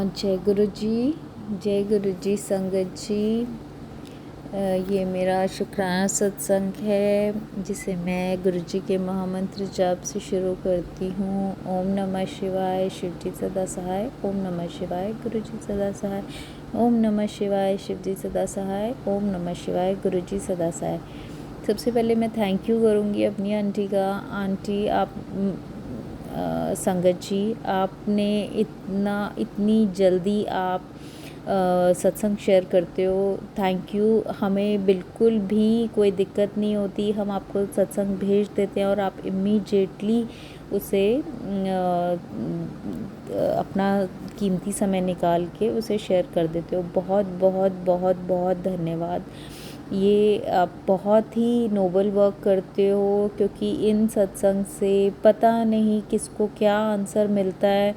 जय गुरु जी संगत जी। ये मेरा शुक्राना सत्संग है जिसे मैं गुरु जी के महामंत्र जाप से शुरू करती हूँ। ओम नमः शिवाय, शिव जी सदा सहाय। ओम नमः शिवाय, गुरु जी सदा सहाय। ओम नमः शिवाय, शिव जी सदा सहाय। ओम नमः शिवाय, गुरु जी सदा सहाय। सबसे पहले मैं थैंक यू करूँगी अपनी आंटी का। आंटी आप संगत जी, आपने इतनी जल्दी आप सत्संग शेयर करते हो, थैंक यू। हमें बिल्कुल भी कोई दिक्कत नहीं होती, हम आपको सत्संग भेज देते हैं और आप इमीडिएटली उसे अपना कीमती समय निकाल के उसे शेयर कर देते हो। बहुत बहुत बहुत बहुत धन्यवाद। ये आप बहुत ही नोबल वर्क करते हो, क्योंकि इन सत्संग से पता नहीं किसको क्या आंसर मिलता है,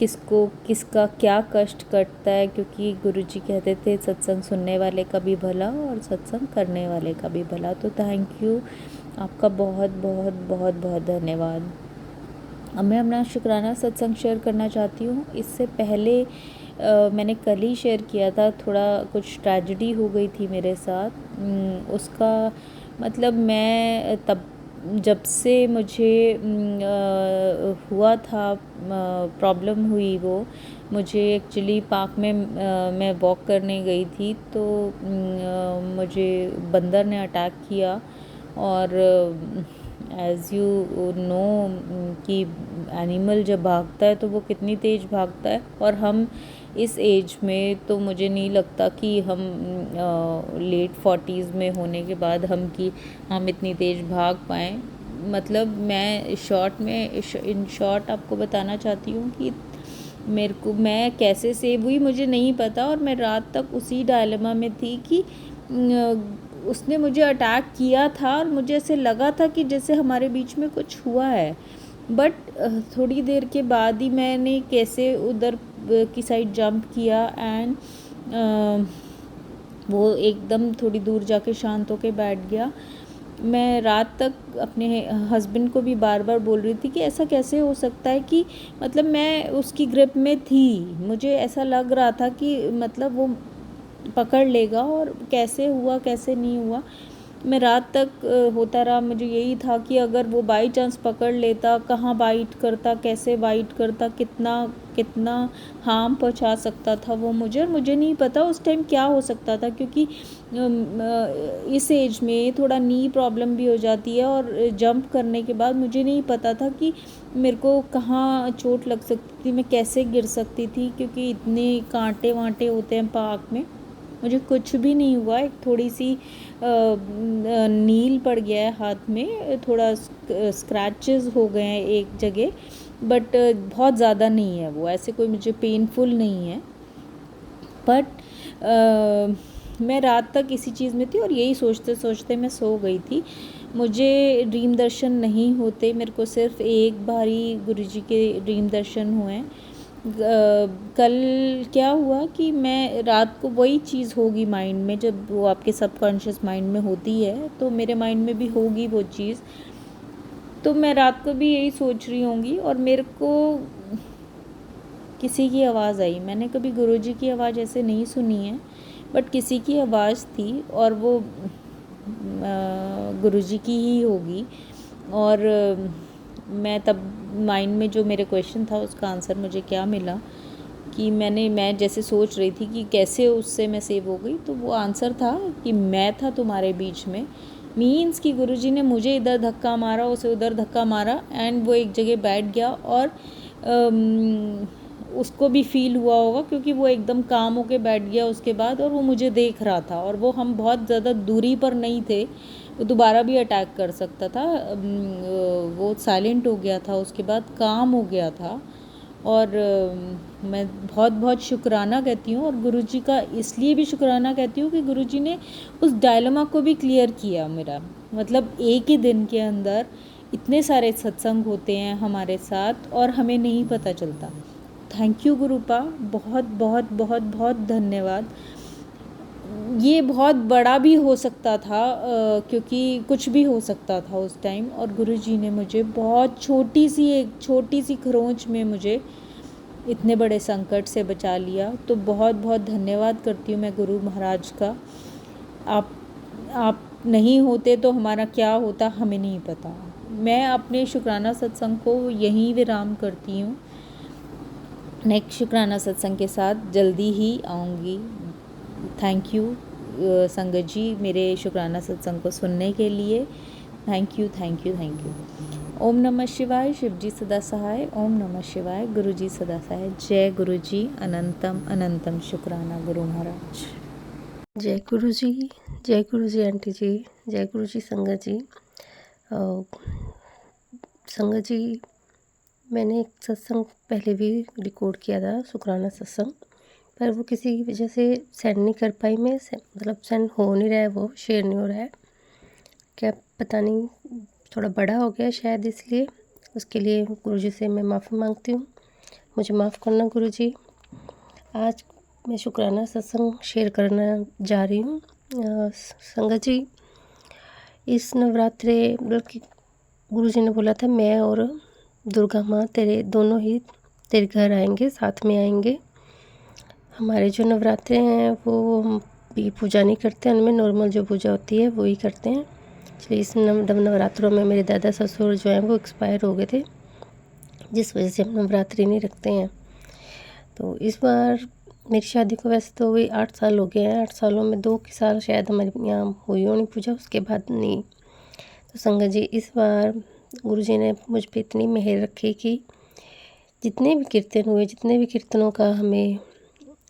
किसको किसका क्या कष्ट कटता है। क्योंकि गुरुजी कहते थे सत्संग सुनने वाले का भी भला और सत्संग करने वाले का भी भला। तो थैंक यू, आपका बहुत बहुत बहुत बहुत धन्यवाद। अब मैं अपना शुक्राना सत्संग शेयर करना चाहती हूँ। इससे पहले मैंने कल ही शेयर किया था, थोड़ा कुछ ट्रेजेडी हो गई थी मेरे साथ। उसका मतलब मैं तब जब से मुझे हुआ था प्रॉब्लम हुई, वो मुझे एक्चुअली पार्क में मैं वॉक करने गई थी, तो मुझे बंदर ने अटैक किया। और एज़ यू नो कि एनिमल जब भागता है तो वो कितनी तेज़ भागता है, और हम इस एज में, तो मुझे नहीं लगता कि हम लेट 40s में होने के बाद हम इतनी तेज़ भाग पाएँ। मतलब मैं इन शॉर्ट आपको बताना चाहती हूँ कि मैं कैसे सेव हुई मुझे नहीं पता, और मैं रात तक उसी डायलेमा में थी कि उसने मुझे अटैक किया था और मुझे ऐसे लगा था कि जैसे हमारे बीच में कुछ हुआ है। बट थोड़ी देर के बाद ही मैंने कैसे उधर की साइड जंप किया, एंड वो एकदम थोड़ी दूर जाके शांत होके बैठ गया। मैं रात तक अपने हस्बैंड को भी बार बार बोल रही थी कि ऐसा कैसे हो सकता है कि मतलब मैं उसकी ग्रिप में थी, मुझे ऐसा लग रहा था कि मतलब वो पकड़ लेगा, और कैसे हुआ कैसे नहीं हुआ। मैं रात तक होता रहा, मुझे यही था कि अगर वो बाई चांस पकड़ लेता, कहाँ बाइट करता, कैसे बाइट करता, कितना कितना हार्म पहुंचा सकता था वो मुझे, और मुझे नहीं पता उस टाइम क्या हो सकता था। क्योंकि इस एज में थोड़ा नी प्रॉब्लम भी हो जाती है, और जंप करने के बाद मुझे नहीं पता था कि मेरे को कहाँ चोट लग सकती थी, मैं कैसे गिर सकती थी, क्योंकि इतने कांटे वांटे होते हैं पार्क में। मुझे कुछ भी नहीं हुआ, एक थोड़ी सी नील पड़ गया है हाथ में, थोड़ा स्क्रैचेस हो गए हैं एक जगह, बट बहुत ज़्यादा नहीं है वो, ऐसे कोई मुझे पेनफुल नहीं है। बट मैं रात तक इसी चीज़ में थी, और यही सोचते सोचते मैं सो गई थी। मुझे ड्रीम दर्शन नहीं होते, मेरे को सिर्फ एक बार ही गुरुजी के ड्रीम दर्शन हुए। कल क्या हुआ कि मैं रात को, वही चीज़ होगी माइंड में, जब वो आपके सबकॉन्शियस माइंड में होती है तो मेरे माइंड में भी होगी वो चीज़। तो मैं रात को भी यही सोच रही होंगी, और मेरे को किसी की आवाज़ आई। मैंने कभी गुरुजी की आवाज़ ऐसे नहीं सुनी है, बट किसी की आवाज़ थी, और वो गुरुजी की ही होगी। और मैं तब माइंड में जो मेरे क्वेश्चन था उसका आंसर मुझे क्या मिला कि मैं जैसे सोच रही थी कि कैसे उससे मैं सेव हो गई, तो वो आंसर था कि मैं था तुम्हारे बीच में। मीन्स कि गुरुजी ने मुझे इधर धक्का मारा, उसे उधर धक्का मारा, एंड वो एक जगह बैठ गया, और उसको भी फील हुआ होगा, क्योंकि वो एकदम काम होके बैठ गया उसके बाद, और वो मुझे देख रहा था, और वो हम बहुत ज़्यादा दूरी पर नहीं थे, वो दोबारा भी अटैक कर सकता था। वो साइलेंट हो गया था, उसके बाद काम हो गया था। और मैं बहुत बहुत शुक्राना कहती हूँ, और गुरुजी का इसलिए भी शुक्राना कहती हूँ कि गुरुजी ने उस डायलेमा को भी क्लियर किया मेरा। मतलब एक ही दिन के अंदर इतने सारे सत्संग होते हैं हमारे साथ, और हमें नहीं पता चलता। थैंक यू गुरुपा, बहुत बहुत बहुत बहुत धन्यवाद। ये बहुत बड़ा भी हो सकता था, क्योंकि कुछ भी हो सकता था उस टाइम, और गुरुजी ने मुझे बहुत छोटी सी खरोंच में मुझे इतने बड़े संकट से बचा लिया। तो बहुत बहुत धन्यवाद करती हूँ मैं गुरु महाराज का। आप नहीं होते तो हमारा क्या होता हमें नहीं पता। मैं अपने शुक्राना सत्संग को यहीं विराम करती हूँ। नेक्स्ट शुक्राना सत्संग के साथ जल्दी ही आऊँगी। थैंक यू संगत जी मेरे शुक्राना सत्संग को सुनने के लिए। Thank you thank you thank you. ओम नमः शिवाय। शिव जी सदा सहाय। ओम नमः शिवाय। गुरु जी सदा सहाय। जय गुरु जी। अनंतम अनंतम शुक्राना गुरु महाराज। जय गुरु जी आंटी जी, जय गुरु जी संगत जी। संगत जी, मैंने एक सत्संग पहले भी रिकॉर्ड किया था, शुक्राना सत्संग, पर वो किसी वजह से सेंड नहीं कर पाई मैं। मतलब सेंड हो नहीं रहा है, वो शेयर नहीं हो रहा है, क्या पता नहीं, थोड़ा बड़ा हो गया शायद, इसलिए उसके लिए गुरुजी से मैं माफ़ी मांगती हूँ। मुझे माफ़ करना गुरुजी। आज मैं शुक्राना सत्संग शेयर करना जा रही हूँ। संगत जी, इस नवरात्रे बल्कि गुरुजी ने बोला था मैं और दुर्गा माँ तेरे दोनों ही तेरे घर आएंगे, साथ में आएंगे। हमारे जो नवरात्रे हैं वो हम भी पूजा नहीं करते, उनमें नॉर्मल जो पूजा होती है वो ही करते हैं। इसलिए इस नवरात्रों में मेरे दादा ससुर जो हैं वो एक्सपायर हो गए थे, जिस वजह से हम नवरात्रि नहीं रखते हैं। तो इस बार मेरी शादी को वैसे तो वही 8 साल हो गए हैं। 8 सालों में 2 साल शायद हमारे यहाँ हुई होनी पूजा, उसके बाद नहीं। तो संगत जी, इस बार गुरुजी ने मुझ पे इतनी मेहर रखी कि जितने भी कीर्तन हुए, जितने भी कीर्तनों का हमें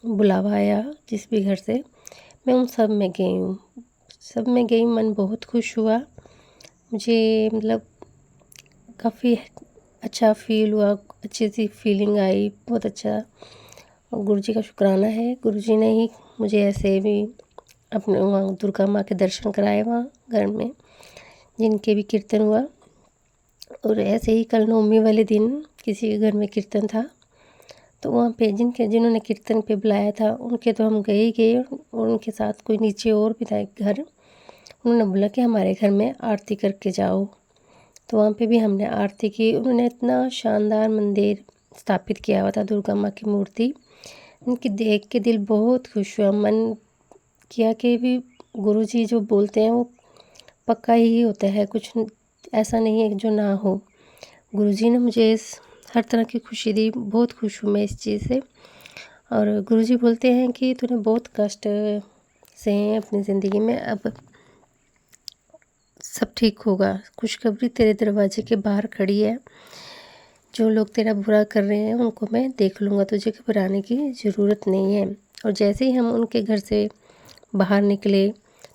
बुलावा आया जिस भी घर से, मैं उन सब में गई हूँ। सब में गई, मन बहुत खुश हुआ मुझे। मतलब काफ़ी अच्छा फील हुआ, अच्छी सी फीलिंग आई, बहुत अच्छा। और गुरुजी का शुक्राना है, गुरुजी ने ही मुझे ऐसे भी अपने वहाँ दुर्गा माँ के दर्शन कराए वहाँ घर में, जिनके भी कीर्तन हुआ। और ऐसे ही कल नवमी वाले दिन किसी के घर में कीर्तन था, तो वहाँ पे जिन्होंने कीर्तन पे बुलाया था उनके तो हम गए ही गए, और उनके साथ कोई नीचे और भी था एक घर, उन्होंने बोला कि हमारे घर में आरती करके जाओ। तो वहाँ पे भी हमने आरती की। उन्होंने इतना शानदार मंदिर स्थापित किया हुआ था, दुर्गा माँ की मूर्ति, उनकी देख के दिल बहुत खुश हुआ। मन किया कि भी गुरुजी जो बोलते हैं वो पक्का ही होता है, कुछ ऐसा नहीं है जो ना हो। गुरुजी ने मुझे हर तरह की खुशी दी, बहुत खुश हूँ मैं इस चीज़ से। और गुरुजी बोलते हैं कि तूने बहुत कष्ट सहे हैं अपनी ज़िंदगी में, अब सब ठीक होगा। खुशखबरी तेरे दरवाजे के बाहर खड़ी है, जो लोग तेरा बुरा कर रहे हैं उनको मैं देख लूँगा, तुझे घबराने की ज़रूरत नहीं है। और जैसे ही हम उनके घर से बाहर निकले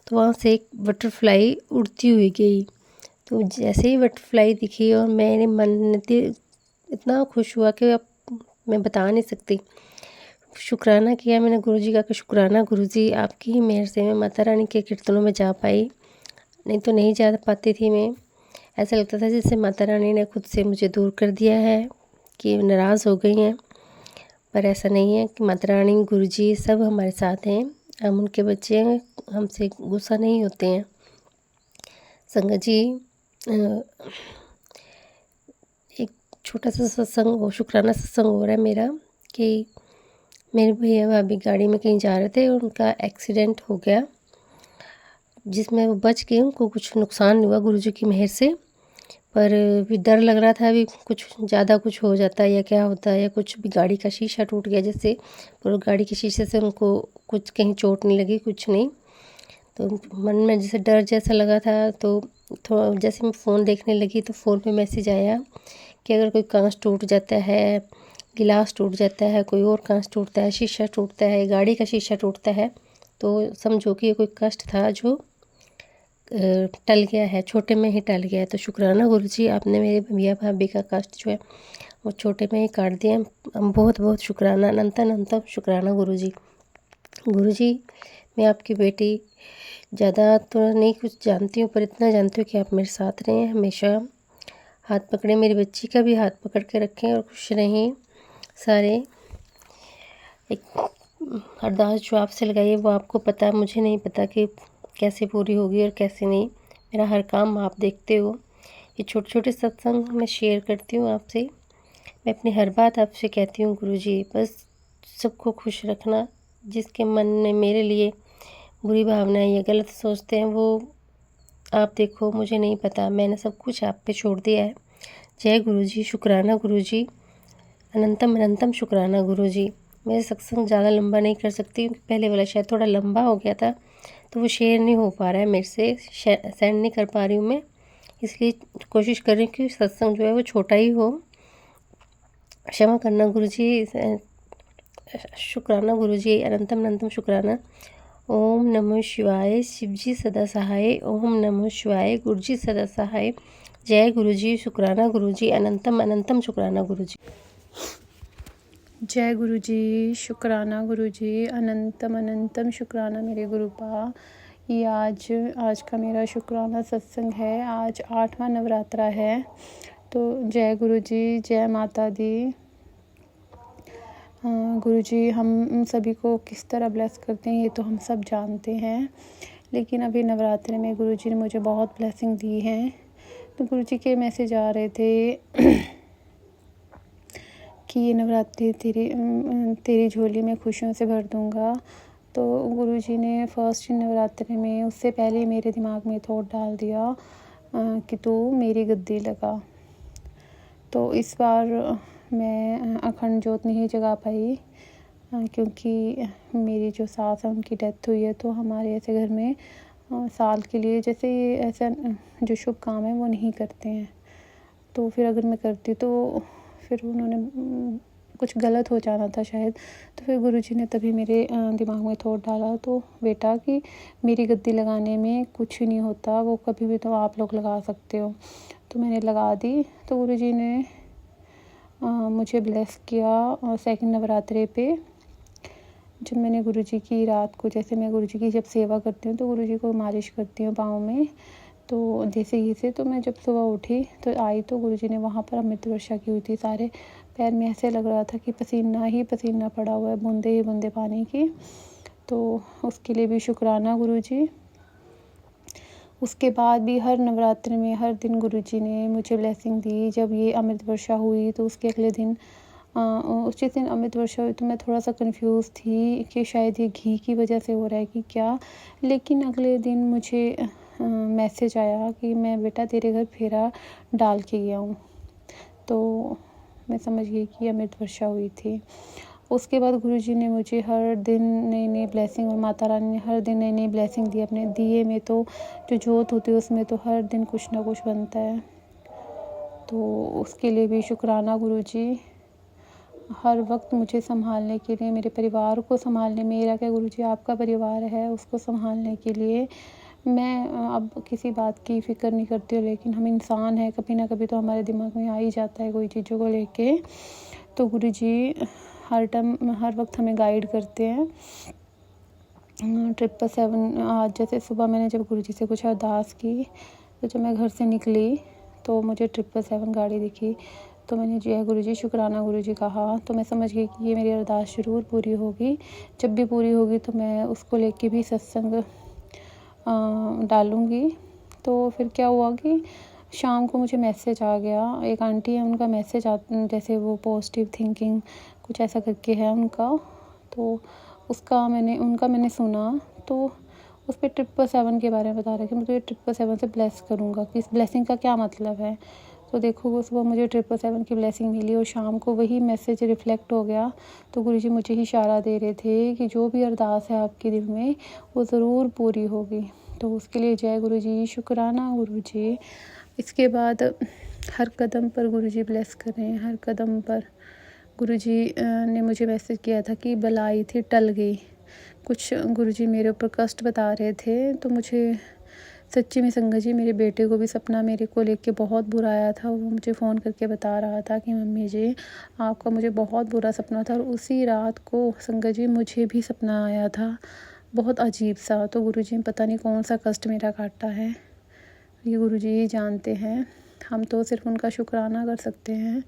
तो वहाँ से एक बटरफ्लाई उड़ती हुई गई। तो जैसे ही बटरफ्लाई दिखी और मेरे मन में इतना खुश हुआ कि अब मैं बता नहीं सकती। शुक्राना किया मैंने गुरुजी का कि शुक्राना गुरुजी, आपकी ही मेहर से मैं माता रानी के कीर्तनों में जा पाई, नहीं तो नहीं जा पाती थी मैं। ऐसा लगता था जैसे माता रानी ने खुद से मुझे दूर कर दिया है, कि नाराज़ हो गई हैं। पर ऐसा नहीं है, कि माता रानी गुरुजी सब हमारे साथ हैं, हम उनके बच्चे हैं, हमसे गुस्सा नहीं होते हैं। संगत जी, एक छोटा सा सत्संग वो शुक्राना सत्संग हो रहा है मेरा, कि मेरे भैया भाभी गाड़ी में कहीं जा रहे थे और उनका एक्सीडेंट हो गया, जिसमें वो बच गए, उनको कुछ नुकसान नहीं हुआ गुरुजी की मेहर से। पर भी डर लग रहा था, अभी कुछ ज़्यादा कुछ हो जाता है या क्या होता है, या कुछ भी गाड़ी का शीशा टूट गया जैसे, पर गाड़ी के शीशे से उनको कुछ कहीं चोट नहीं लगी, कुछ नहीं। तो मन में जैसे डर जैसा लगा था। तो थोड़ा जैसे मैं फ़ोन देखने लगी तो फ़ोन पे मैसेज आया कि अगर कोई कांच टूट जाता है, गिलास टूट जाता है, कोई और कांच टूटता है, शीशा टूटता है, गाड़ी का शीशा टूटता है, तो समझो कि ये कोई कष्ट था जो टल गया है, छोटे में ही टल गया है। तो शुक्राना गुरुजी, आपने मेरे भैया भाभी का कष्ट जो है वो छोटे में ही काट दिया। बहुत बहुत शुक्राना, अनंत अनंत शुक्राना गुरुजी। गुरुजी, मैं आपकी बेटी ज़्यादा तो नहीं कुछ जानती हूँ, पर इतना जानती हूँ कि आप मेरे साथ रहें, हमेशा हाथ पकड़े, मेरी बच्ची का भी हाथ पकड़ के रखें और खुश रहें सारे। एक अरदास जो आपसे लगाई है वो आपको पता, मुझे नहीं पता कि कैसे पूरी होगी और कैसे नहीं। मेरा हर काम आप देखते हो। ये छोटे छोटे सत्संग मैं शेयर करती हूँ आपसे। मैं अपनी हर बात आपसे कहती हूँ गुरुजी, बस सबको खुश रखना। जिसके मन में मेरे लिए बुरी भावनाएं या गलत सोचते हैं वो आप देखो, मुझे नहीं पता, मैंने सब कुछ आप पे छोड़ दिया है। जय गुरुजी, शुक्राना गुरुजी, अनंतम अनंतम शुक्राना गुरुजी। मैं सत्संग ज़्यादा लंबा नहीं कर सकती क्योंकि पहले वाला शायद थोड़ा लंबा हो गया था, तो वो शेयर नहीं हो पा रहा है मेरे से, सेंड नहीं कर पा रही हूँ मैं, इसलिए कोशिश कर रही हूँ कि सत्संग जो है वो छोटा ही हो। क्षमा करना गुरुजी, शुक्राना गुरुजी, अनंतम अनंतम शुक्राना। ओम नमः शिवाय, शिवजी सदा सहाय। ओम नमः शिवाय, गुरुजी सदा सहाय। जय गुरुजी, शुक्राना गुरुजी, अनंतम अनंतम शुक्राना गुरुजी। जय गुरुजी, शुक्राना गुरुजी, अनंतम अनंतम शुक्राना मेरे गुरुपा। ये आज का मेरा शुक्राना सत्संग है। आज 8वां नवरात्रा है। तो जय गुरुजी, जय माता दी। गुरुजी हम सभी को किस तरह ब्लेस करते हैं ये तो हम सब जानते हैं, लेकिन अभी नवरात्रि में गुरुजी ने मुझे बहुत ब्लेसिंग दी है। तो गुरुजी के मैसेज आ रहे थे कि ये नवरात्रि तेरी झोली में खुशियों से भर दूंगा। तो गुरुजी ने फर्स्ट नवरात्रि में उससे पहले मेरे दिमाग में थॉट डाल दिया कि तू मेरी गद्दी लगा। तो इस बार मैं अखंड ज्योत नहीं जगा पाई क्योंकि मेरी जो सास है उनकी डेथ हुई है। तो हमारे ऐसे घर में साल के लिए जैसे ये ऐसा जो शुभ काम है वो नहीं करते हैं। तो फिर अगर मैं करती तो फिर उन्होंने कुछ गलत हो जाना था शायद। तो फिर गुरुजी ने तभी मेरे दिमाग में थॉट डाला, तो बेटा कि मेरी गद्दी लगाने में कुछ नहीं होता, वो कभी भी तो आप लोग लगा सकते हो। तो मैंने लगा दी। तो गुरुजी ने मुझे ब्लेस किया सेकंड नवरात्रे पे। जब मैंने गुरुजी की रात को, जैसे मैं गुरुजी की जब सेवा करती हूँ तो गुरुजी को मालिश करती हूँ पाँव में, तो जैसे ही से तो मैं जब सुबह उठी तो आई तो गुरुजी ने वहाँ पर अमृत वर्षा की हुई थी। सारे पैर में ऐसे लग रहा था कि पसीना ही पसीना पड़ा हुआ है, बूंदे ही बूंदे पानी की। तो उसके लिए भी शुक्राना गुरुजी। उसके बाद भी हर नवरात्रि में हर दिन गुरुजी ने मुझे ब्लेसिंग दी। जब ये अमृत वर्षा हुई तो उसके अगले दिन उस जिस दिन अमृत वर्षा हुई तो मैं थोड़ा सा कंफ्यूज थी कि शायद ये घी की वजह से हो रहा है कि क्या। लेकिन अगले दिन मुझे मैसेज आया कि मैं बेटा तेरे घर फेरा डाल के गया हूँ। तो मैं समझ गई कि अमृत वर्षा हुई थी। उसके बाद गुरुजी ने मुझे हर दिन नई नई ब्लेसिंग, और माता रानी ने हर दिन नई नई ब्लेसिंग दी। अपने दिए में तो जो जोत होती है उसमें तो हर दिन कुछ ना कुछ बनता है। तो उसके लिए भी शुक्राना गुरुजी। हर वक्त मुझे संभालने के लिए, मेरे परिवार को संभालने, मेरा क्या गुरुजी आपका परिवार है उसको संभालने के लिए मैं अब किसी बात की फ़िक्र नहीं करती हूँ। लेकिन हम इंसान हैं, कभी ना कभी तो हमारे दिमाग में आ ही जाता है कोई चीज़ों को लेके। तो गुरुजी हर टाइम हर वक्त हमें गाइड करते हैं। 777 आज जैसे सुबह मैंने जब गुरुजी से कुछ अरदास की तो जब मैं घर से निकली तो मुझे 777 गाड़ी दिखी। तो मैंने जय गुरुजी, शुक्राना गुरुजी कहा। तो मैं समझ गई कि ये मेरी अरदास ज़रूर पूरी होगी। जब भी पूरी होगी तो मैं उसको लेके भी सत्संग डालूँगी। तो फिर क्या हुआ कि शाम को मुझे मैसेज आ गया। एक आंटी है, उनका मैसेज जैसे वो पॉजिटिव थिंकिंग कुछ ऐसा करके है उनका। तो उनका मैंने सुना तो उस पर 777 के बारे में बता रहे कि मैं तो ये 777 से ब्लेस करूँगा कि इस ब्लेसिंग का क्या मतलब है। तो देखो सुबह मुझे 777 की ब्लेसिंग मिली और शाम को वही मैसेज रिफ्लेक्ट हो गया। तो गुरुजी मुझे ही इशारा दे रहे थे कि जो भी अरदास है आपके दिल में वो ज़रूर पूरी होगी। तो उसके लिए जय गुरुजी, शुक्राना गुरुजी। इसके बाद हर कदम पर गुरुजी ब्लेस कर रहे हैं। हर कदम पर गुरुजी ने मुझे मैसेज किया था कि बलाई थी टल गई। कुछ गुरुजी मेरे ऊपर कष्ट बता रहे थे। तो मुझे सच्ची में संगत जी, मेरे बेटे को भी सपना मेरे को लेके बहुत बुरा आया था। वो मुझे फ़ोन करके बता रहा था कि मम्मी जी आपका मुझे बहुत बुरा सपना था। और उसी रात को संगत जी मुझे भी सपना आया था बहुत अजीब सा। तो गुरुजी पता नहीं कौन सा कष्ट मेरा काटा है, ये गुरुजी ही जानते हैं। हम तो सिर्फ उनका शुक्राना कर सकते हैं।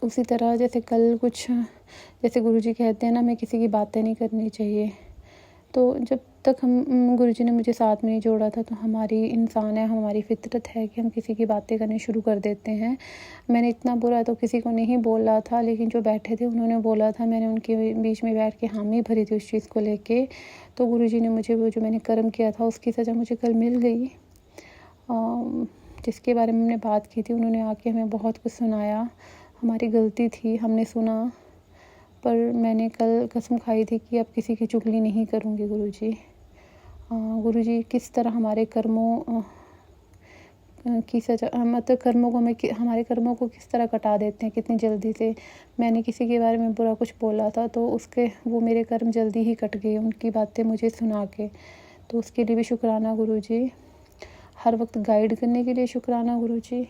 उसी तरह जैसे कल कुछ, जैसे गुरुजी कहते हैं ना, हमें किसी की बातें नहीं करनी चाहिए। तो जब तक हम गुरुजी ने मुझे साथ में नहीं जोड़ा था। तो हमारी इंसान है, हमारी फ़ितरत है कि हम किसी की बातें करनी शुरू कर देते हैं। मैंने इतना बुरा तो किसी को नहीं बोला था, लेकिन जो बैठे थे उन्होंने बोला था, मैंने उनके बीच में बैठ के हामी भरी थी उस चीज़ को लेके। तो गुरुजी ने मुझे वो जो मैंने कर्म किया था उसकी सज़ा मुझे कल मिल गई। जिसके बारे में हमने बात की थी, उन्होंने आके हमें बहुत कुछ सुनाया। हमारी गलती थी, हमने सुना, पर मैंने कल कसम खाई थी कि अब किसी की चुगली नहीं करूँगी गुरुजी। गुरुजी किस तरह हमारे कर्मों की सज़ा, मतलब कर्मों को हमारे कर्मों को किस तरह कटा देते हैं कितनी जल्दी से। मैंने किसी के बारे में बुरा कुछ बोला था तो वो मेरे कर्म जल्दी ही कट गए उनकी बातें मुझे सुना के। तो उसके लिए भी शुक्राना गुरुजी। हर वक्त गाइड करने के लिए शुक्राना गुरुजी।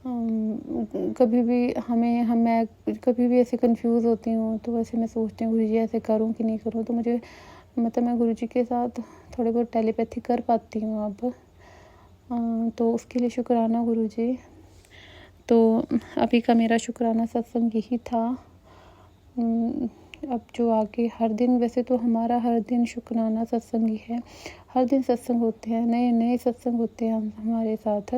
कभी भी मैं कभी भी ऐसे कंफ्यूज होती हूँ तो वैसे मैं सोचती हूँ गुरुजी ऐसे करूँ कि नहीं करूँ। तो मुझे मतलब मैं गुरुजी के साथ थोड़े बहुत टेलीपैथी कर पाती हूँ अब। तो उसके लिए शुक्राना गुरुजी। तो अभी का मेरा शुक्राना सत्संग यही था। अब जो आगे हर दिन, वैसे तो हमारा हर दिन शुक्राना सत्संग ही है। हर दिन सत्संग होते हैं, नए नए सत्संग होते हैं हमारे साथ।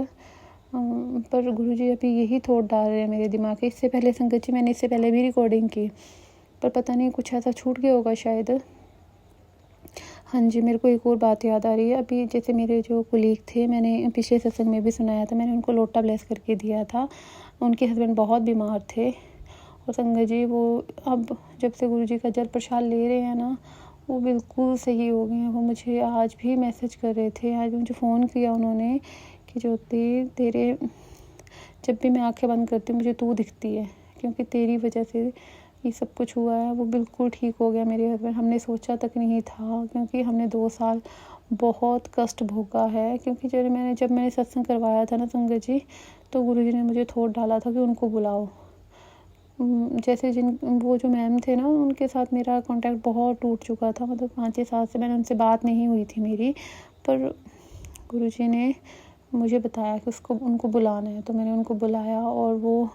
पर गुरुजी अभी यही थॉट डाल रहे हैं मेरे दिमाग में। इससे पहले संगत जी मैंने इससे पहले भी रिकॉर्डिंग की, पर पता नहीं कुछ ऐसा छूट गया होगा शायद। हाँ जी, मेरे को एक और बात याद आ रही है। अभी जैसे मेरे जो कोलीग थे, मैंने पिछले सत्संग में भी सुनाया था, मैंने उनको लोटा ब्लेस करके दिया था। उनके हस्बैंड बहुत बीमार थे और संगत जी वो अब जब से गुरुजी का जल प्रसाद ले रहे हैं ना, वो बिल्कुल सही हो गए हैं। वो मुझे आज भी मैसेज कर रहे थे, आज मुझे फ़ोन किया उन्होंने कि ज्योति तेरे, जब भी मैं आंखें बंद करती हूँ मुझे तू दिखती है, क्योंकि तेरी वजह से ये सब कुछ हुआ है। वो बिल्कुल ठीक हो गया मेरे हस्बैंड। हमने सोचा तक नहीं था, क्योंकि हमने 2 साल बहुत कष्ट भोगा है। क्योंकि जब मैंने सत्संग करवाया था ना संगत जी, तो गुरुजी ने मुझे थोट डाला था कि उनको बुलाओ। जैसे वो जो मैम थे ना, उनके साथ मेरा कॉन्टैक्ट बहुत टूट चुका था। मतलब 5-6 साल से मैंने उनसे बात नहीं हुई थी मेरी। पर गुरुजी ने मुझे बताया कि उनको बुलाना है, तो मैंने उनको बुलाया। और वो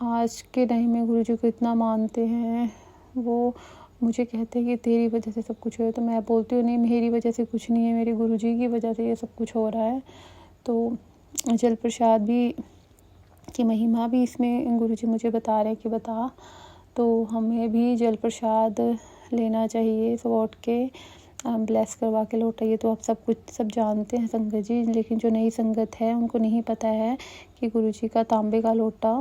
आज के टाइम में गुरुजी को इतना मानते हैं। वो मुझे कहते हैं कि तेरी वजह से सब कुछ हुआ है। तो मैं बोलती हूँ नहीं, मेरी वजह से कुछ नहीं है, मेरे गुरुजी की वजह से ये सब कुछ हो रहा है। तो जल प्रसाद भी की महिमा भी इसमें गुरुजी मुझे बता रहे हैं कि बता, तो हमें भी जल प्रसाद लेना चाहिए सब उठ के, ब्लेस करवा के लौटाइए। तो आप सब जानते हैं संगत जी, लेकिन जो नई संगत है उनको नहीं पता है कि गुरुजी का तांबे का लोटा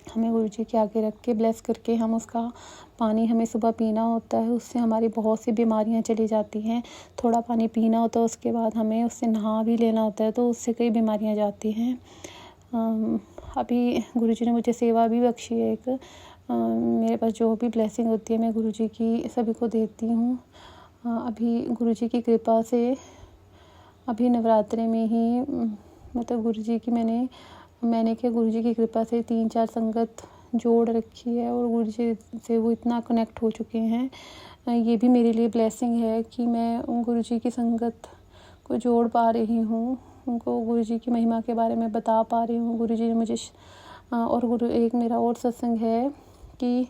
हमें गुरुजी के आगे रख के ब्लेस करके हम उसका पानी हमें सुबह पीना होता है। उससे हमारी बहुत सी बीमारियां चली जाती हैं। थोड़ा पानी पीना होता है, उसके बाद हमें उससे नहा भी लेना होता है, तो उससे कई बीमारियां जाती हैं। अभी गुरुजी ने मुझे सेवा भी बख्शी है एक। मेरे पास जो भी ब्लेसिंग होती है मैं गुरुजी की सभी को देती हूँ। अभी गुरुजी की कृपा से अभी नवरात्रि में ही मतलब गुरुजी की मैंने क्या गुरुजी की कृपा से 3-4 संगत जोड़ रखी है और गुरुजी से वो इतना कनेक्ट हो चुके हैं। ये भी मेरे लिए ब्लेसिंग है कि मैं गुरुजी की संगत को जोड़ पा रही हूँ, उनको गुरुजी की महिमा के बारे में बता पा रही हूँ। गुरुजी ने मुझे और एक मेरा और सत्संग है कि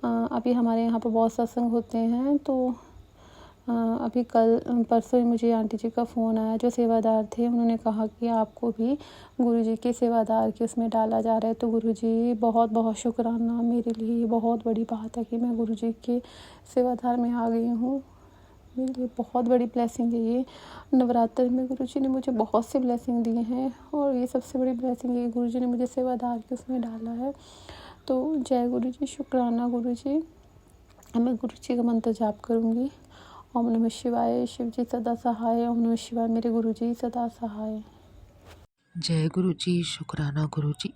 अभी हमारे यहाँ पर बहुत सत्संग होते हैं। तो अभी परसों ही मुझे आंटी जी का फ़ोन आया जो सेवादार थे। उन्होंने कहा कि आपको भी गुरुजी के सेवादार के उसमें डाला जा रहा है। तो गुरुजी बहुत बहुत शुक्राना, मेरे लिए ये बहुत बड़ी बात है कि मैं गुरुजी के सेवादार में आ गई हूँ। मेरे लिए बहुत बड़ी ब्लेसिंग है ये। नवरात्र में गुरुजी ने मुझे बहुत सी ब्लेसिंग दी हैं और ये सबसे बड़ी ब्लेसिंग है कि गुरुजी ने मुझे सेवादार के उसमें डाला है। तो जय गुरुजी, शुक्राना गुरुजी। मैं गुरुजी का मंत्र जाप करूँगी। ओम नमः शिवाय, शिव जी सदा सहाय। ओम नमः शिवाय, मेरे गुरुजी सदा सहाय। जय गुरु जी, शुक्राना गुरु जी।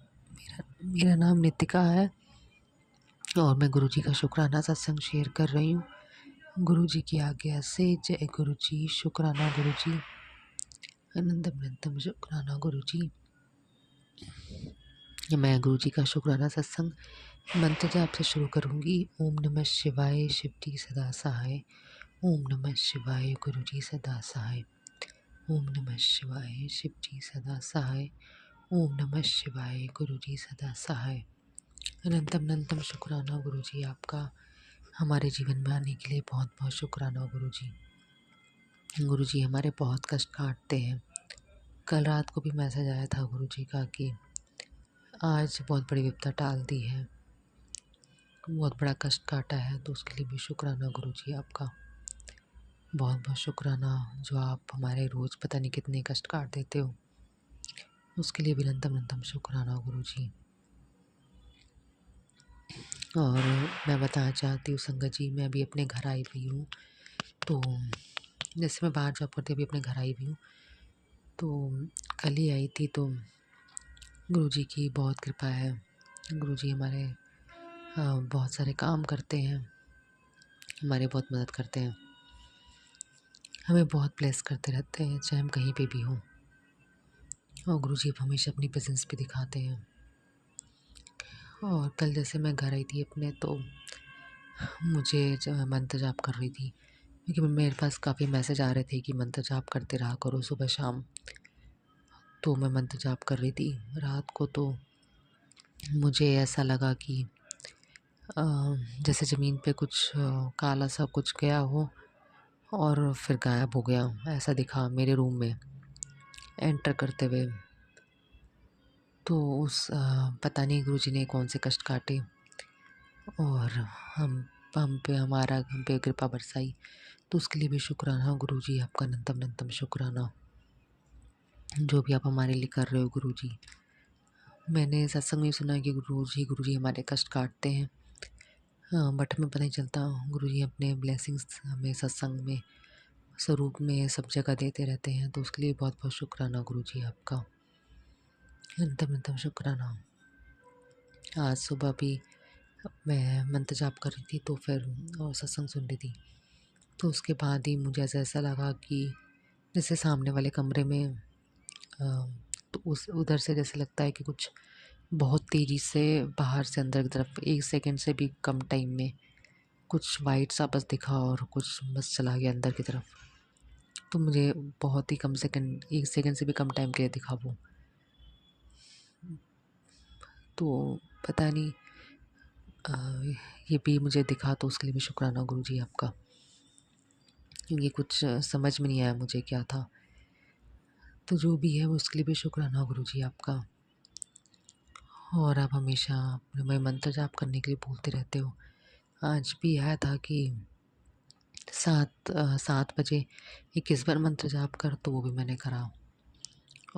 मेरा नाम नितिका है और मैं गुरु जी का शुक्राना सत्संग शेयर कर रही हूँ। गुरु जी की आज्ञा से जय गुरु जी, शुक्राना गुरु जी, अनंतम अनंतम शुक्राना गुरु जी। मैं गुरु जी का शुक्राना सत्संग मंत्र जाप से शुरू करूँगी। ओम नमः शिवाय, शिव जी सदा सहाय। ओम नमः शिवाय, गुरु जी सदा सहाय। ओम नमः शिवाय, शिव जी सदा सहाय। ओम नमः शिवाय, गुरु जी सदा सहाय। अनंतम अनंतम शुक्राना गुरु जी आपका। हमारे जीवन में आने के लिए बहुत बहुत शुक्राना गुरुजी। गुरुजी हमारे बहुत कष्ट काटते हैं। कल रात को भी मैसेज आया था गुरुजी का कि आज बहुत बड़ी विपदा टाल दी है, बहुत बड़ा कष्ट काटा है, तो उसके लिए भी शुक्राना गुरुजी आपका। बहुत बहुत शुक्राना जो आप हमारे रोज़ पता नहीं कितने कष्ट काट देते हो, उसके लिए भी अनंतम शुक्राना गुरुजी। और मैं बताना चाहती हूँ संगत जी, मैं अभी अपने घर आई हुई हूँ। तो जैसे मैं बाहर जॉब करती अभी अपने घर आई हुई हूँ, तो कल ही आई थी। तो गुरुजी की बहुत कृपा है। गुरुजी हमारे बहुत सारे काम करते हैं, हमारे बहुत मदद करते हैं, हमें बहुत ब्लेस करते रहते हैं चाहे हम कहीं पे भी हों। और गुरुजी अब हमेशा अपनी प्रेजेंस भी दिखाते हैं। और कल जैसे मैं घर आई थी अपने, तो मुझे मंत्र जाप कर रही थी, क्योंकि मेरे पास काफ़ी मैसेज आ रहे थे कि मंत्र जाप करते रहा करो सुबह शाम। तो मैं मंत्र जाप कर रही थी रात को, तो मुझे ऐसा लगा कि जैसे ज़मीन पे कुछ काला सा कुछ गया हो और फिर गायब हो गया, ऐसा दिखा मेरे रूम में एंटर करते हुए। तो उस पता नहीं गुरुजी ने कौन से कष्ट काटे और हम पे कृपा बरसाई, तो उसके लिए भी शुक्राना गुरुजी आपका। अनंतम शुक्राना जो भी आप हमारे लिए कर रहे हो गुरुजी। मैंने सत्संग में सुना है कि गुरुजी हमारे कष्ट काटते हैं, बट हमें पता नहीं चलता। गुरुजी अपने ब्लेसिंग्स हमें सत्संग में स्वरूप में सब जगह देते रहते हैं, तो उसके लिए बहुत बहुत शुक्राना गुरुजी आपका। अनंतम शुक्राना। आज सुबह भी मैं मंत्र जाप कर रही थी, तो फिर और सत्संग सुन रही थी, तो उसके बाद ही मुझे ऐसा लगा कि जैसे सामने वाले कमरे में तो उस उधर से जैसे लगता है कि कुछ बहुत तेज़ी से बाहर से अंदर की तरफ 1 सेकंड से भी कम टाइम में कुछ वाइट सा बस दिखा और कुछ बस चला गया अंदर की तरफ। तो मुझे बहुत ही कम सेकंड 1 सेकंड से भी कम टाइम के लिए दिखा वो। तो पता नहीं ये भी मुझे दिखा, तो उसके लिए भी शुक्राना गुरुजी आपका, क्योंकि कुछ समझ में नहीं आया मुझे क्या था। तो जो भी है वो उसके लिए भी शुक्राना गुरुजी आपका। और आप हमेशा मैं मंत्र जाप करने के लिए बोलते रहते हो। आज भी आया था कि 7 बजे 21 बार मंत्र जाप कर, तो वो भी मैंने करा।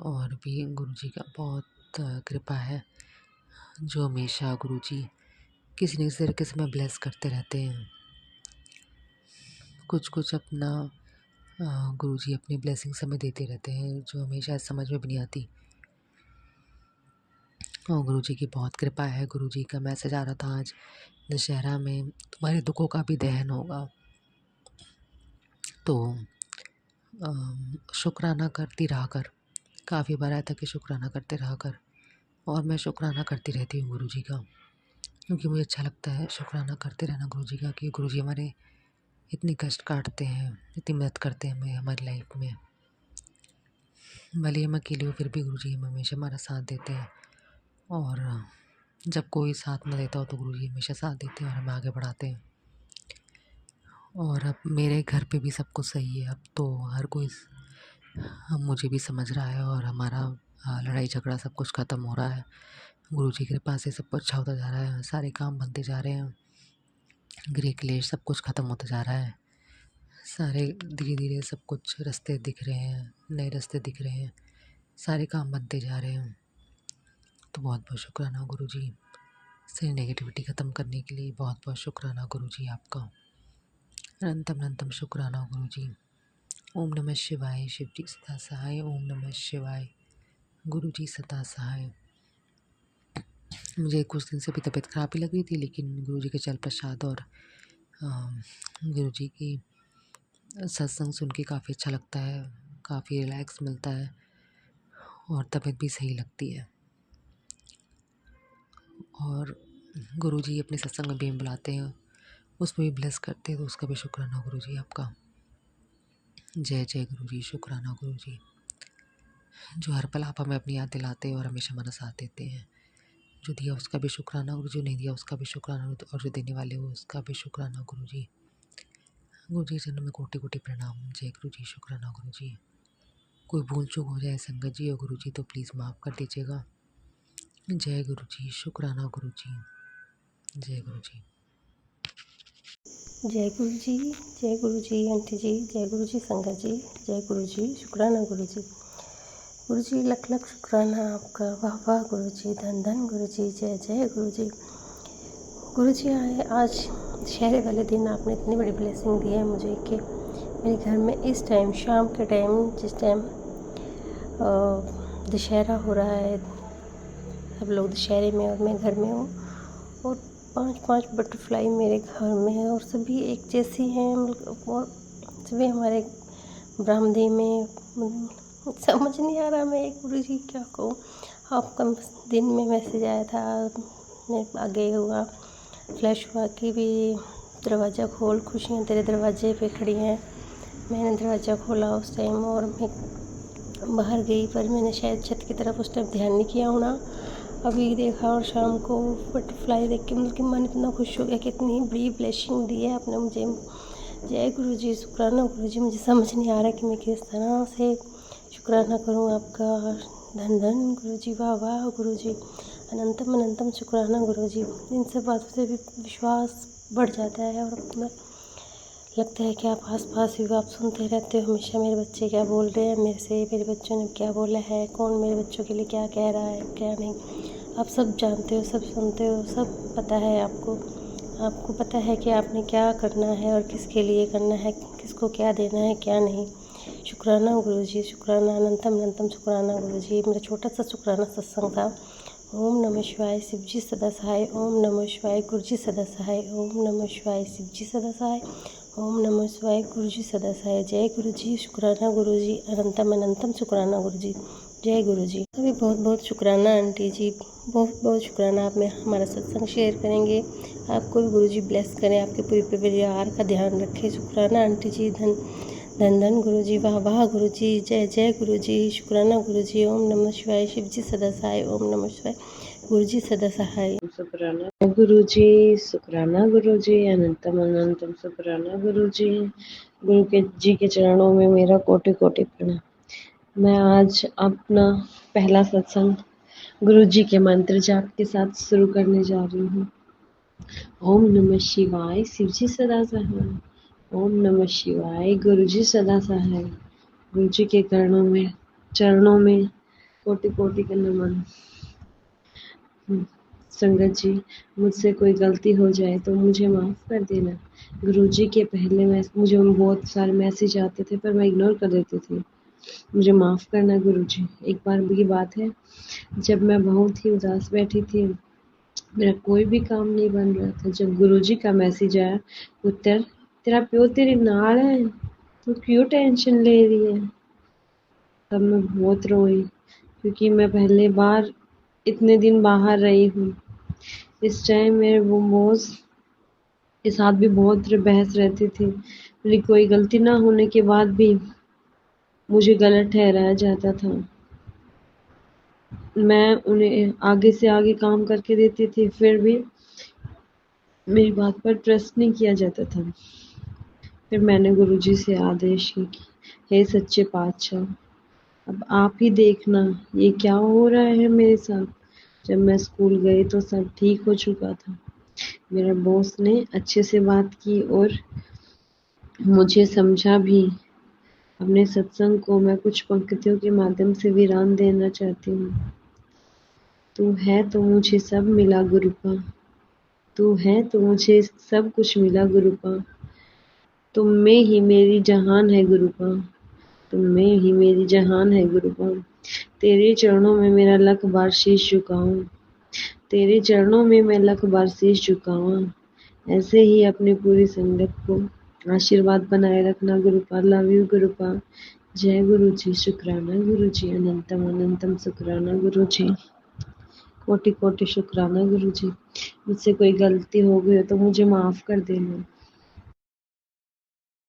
और भी गुरुजी का बहुत कृपा है, जो हमेशा गुरुजी किसी न किसी तरीके से हमें ब्लेस करते रहते हैं। कुछ अपना गुरुजी अपनी ब्लेसिंग्स हमें देते रहते हैं, जो हमेशा समझ में भी नहीं आती। और गुरुजी की बहुत कृपा है। गुरुजी का मैसेज आ रहा था आज दशहरा में तुम्हारे दुखों का भी दहन होगा, तो शुक्राना करती रहा कर। काफ़ी बार आया था कि शुक्राना करते रहा कर, और मैं शुक्राना करती रहती हूँ गुरुजी का, क्योंकि मुझे अच्छा लगता है शुक्राना करते रहना गुरुजी का, कि गुरुजी हमारे इतनी कष्ट काटते हैं, इतनी मदद करते हैं हमें हमारी लाइफ में। भले हम अकेले हो फिर भी गुरुजी हम हमेशा हमारा साथ देते हैं। और जब कोई साथ न देता हो तो गुरुजी हमेशा साथ देते हैं और हमें आगे बढ़ाते हैं। और अब मेरे घर पे भी सब कुछ सही है। अब तो हर कोई मुझे भी समझ रहा है, और हमारा लड़ाई झगड़ा सब कुछ ख़त्म हो रहा है। गुरुजी की कृपा से सब कुछ अच्छा होता जा रहा है, सारे काम बनते जा रहे हैं, गृह क्लेश सब कुछ ख़त्म होता जा रहा है। सारे धीरे धीरे सब कुछ रास्ते दिख रहे हैं, नए रास्ते दिख रहे हैं, सारे काम बनते जा रहे हैं। तो बहुत बहुत शुक्राना गुरुजी, सारी नेगेटिविटी ख़त्म करने के लिए बहुत बहुत शुक्राना गुरुजी आपका। अनंतम शुक्राना गुरुजी। ओम नमः शिवाय। शिव जी सदा सहाय। ओम नमः शिवाय। गुरुजी सदा सहाय। मुझे कुछ दिन से भी तबीयत ख़राब ही लग रही थी, लेकिन गुरुजी के चल प्रसाद और गुरुजी की सत्संग सुन के काफ़ी अच्छा लगता है, काफ़ी रिलैक्स मिलता है, और तबीयत भी सही लगती है। और गुरुजी अपने सत्संग में भी बुलाते हैं, उसमें भी ब्लेस करते हैं, तो उसका भी शुक्राना गुरुजी आपका। जय जय गुरुजी। शुक्राना गुरुजी, जो हर पल आप हमें अपनी याद दिलाते हैं और हमेशा हमारा साथ देते हैं, जो दिया उसका भी शुक्राना गुरु जी, नहीं दिया उसका भी शुक्राना, और जो देने वाले हो उसका भी शुक्राना गुरु जी। गुरु जी चरणों में कोटि कोटि प्रणाम। जय गुरु जी, शुक्राना गुरु जी। कोई भूल चूक हो जाए संगत जी और गुरु जी तो प्लीज़ माफ़ कर दीजिएगा। जय गुरु जी, शुक्राना गुरु जी। जय गुरु जी। जय गुरु जी, जय गुरु जी आंटी जी, जय गुरु जी संगत जी, जय गुरु जी, शुक्राना गुरु जी। गुरु जी लख लख शुक्राना आपका, वाह वाह गुरु जी, धन धन गुरु जी, जय जय गुरु जी। गुरु जी आज दशहरे वाले दिन आपने इतनी बड़ी ब्लेसिंग दी है मुझे कि मेरे घर में इस टाइम शाम के टाइम, जिस टाइम दशहरा हो रहा है, सब लोग दशहरे में और मैं घर में हूँ, और 5-5 बटरफ्लाई मेरे घर में है और सभी एक जैसी हैं, और सभी हमारे बरामदे में। समझ नहीं आ रहा मैं गुरु जी क्या कहूँ। आपका दिन में मैसेज आया था, मैं आगे हुआ फ्लैश हुआ कि भी दरवाज़ा खोल, खुशियाँ तेरे दरवाजे पे खड़ी हैं। मैंने दरवाज़ा खोला उस टाइम और मैं बाहर गई, पर मैंने शायद छत की तरफ उस टाइम ध्यान नहीं किया होना। अभी देखा और शाम को बटरफ्लाई देख के मतलब कि मन इतना खुश हो गया कि इतनी बड़ी ब्लेसिंग दी है आपने मुझे। जय गुरु जी, शुक्राना गुरु जी। मुझे समझ नहीं आ रहा कि मैं किस तरह से शुक्राना करूं आपका। धन धन गुरु जी, वाह वाह गुरु जी, अनंतम अनंतम शुक्राना गुरु जी। इन सब बातों से भी विश्वास बढ़ जाता है और अपना लगता है कि आप आस-पास भी आप सुनते रहते हो हमेशा, मेरे बच्चे क्या बोल रहे हैं मेरे से, मेरे बच्चों ने क्या बोला है, कौन मेरे बच्चों के लिए क्या कह रहा है, क्या नहीं। आप सब जानते हो, सब सुनते हो, सब पता है आपको। आपको पता है कि आपने क्या करना है और किसके लिए करना है, किसको क्या देना है, क्या नहीं। शुक्राना गुरु जी, शुक्राना, अनंतम अनंतम शुक्राना गुरु जी। मेरा छोटा सा शुक्राना सत्संग था। ओम नमः शिवाय, शिव जी सदा सहाय। ओम नमः शिवाय, गुरु जी सदा सहाय। ओम नमः शिवाय, शिव जी सदा सहाय। ओम नमः शिवाय, गुरु जी सदा सहाय। जय गुरु जी, शुक्राना गुरु जी, अनंतम अनंतम शुक्राना गुरु जी। जय गुरु जी। अभी बहुत बहुत शुक्राना आंटी जी, बहुत बहुत शुक्राना। आप में हमारा सत्संग शेयर करेंगे, आपको भी गुरु जी ब्लेस करें, आपके पूरे परिवार का ध्यान रखें। शुक्राना आंटी जी, धन धन धन गुरु जी, वाह वाह गुरु जी, जय जय गुरु जी, शुक्राना गुरु जी। ओम नमः शिवाय, शिव जी सदा सहाय। ओम नमः शिवाय, गुरु जी सदा सहाय। शुक्राना गुरु जी, शुक्राना गुरु जी, अनंतम अनंतम शुक्राना गुरु जी। गुरु के जी के चरणों में मेरा कोटि कोटि प्रणाम। मैं आज अपना पहला सत्संग गुरु जी के मंत्र जाप के साथ शुरू करने जा रही हूँ। ओम नमः शिवाय, शिव जी सदा सहाय। ओम नमः शिवाय, गुरु जी सदा सहाय। गुरु जी के चरणों में कोटि कोटि का नमन। संगत जी, मुझसे कोई गलती हो जाए तो मुझे माफ़ कर देना। गुरु जी के पहले मुझे बहुत सारे मैसेज आते थे पर मैं इग्नोर कर देती थी। मुझे माफ़ करना गुरु जी। एक बार की बात है, जब मैं बहुत ही उदास बैठी थी, मेरा कोई भी काम नहीं बन रहा था, जब गुरु जी का मैसेज आया, पुत्र तेरा प्यो तेरे नाल है, तू क्यों टेंशन ले रही है। तब मैं बहुत रोई, क्योंकि मैं पहले बार इतने दिन बाहर रही हूँ। इस टाइम मेरे वो बॉस के साथ भी बहुत बहस रहती थी। मेरी कोई गलती ना होने के बाद भी मुझे गलत ठहराया जाता था। मैं उन्हें आगे से आगे काम करके देती थी, फिर भी मेरी बात पर ट्रस्ट नहीं किया जाता था। फिर मैंने गुरुजी से आदेश की, हे सच्चे पातशाह, अब आप ही देखना ये क्या हो रहा है मेरे साथ। जब मैं स्कूल गई तो सब ठीक हो चुका था। मेरे बॉस ने अच्छे से बात की और मुझे समझा भी। अपने सत्संग को मैं कुछ पंक्तियों के माध्यम से विराम देना चाहती हूँ। तू है तो मुझे सब मिला गुरुपा, तू है तो मुझे सब कुछ मिला गुरुपा, तुम में ही मेरी जहान है गुरुपा, तुम में ही मेरी जहान है गुरुपा। तेरे चरणों में मेरा लख बार शीश झुकाऊं, तेरे चरणों में मैं लख बार शीश झुकाऊं। ऐसे ही अपनी पूरी संगत को आशीर्वाद बनाए रखना गुरुपा। Love you गुरुपा। जय गुरु जी, शुक्राना गुरु जी, अनंतम अनंतम शुक्राना गुरु जी, कोटि कोटि शुक्राना गुरु जी। मुझसे कोई गलती हो गई हो तो मुझे माफ़ कर देना।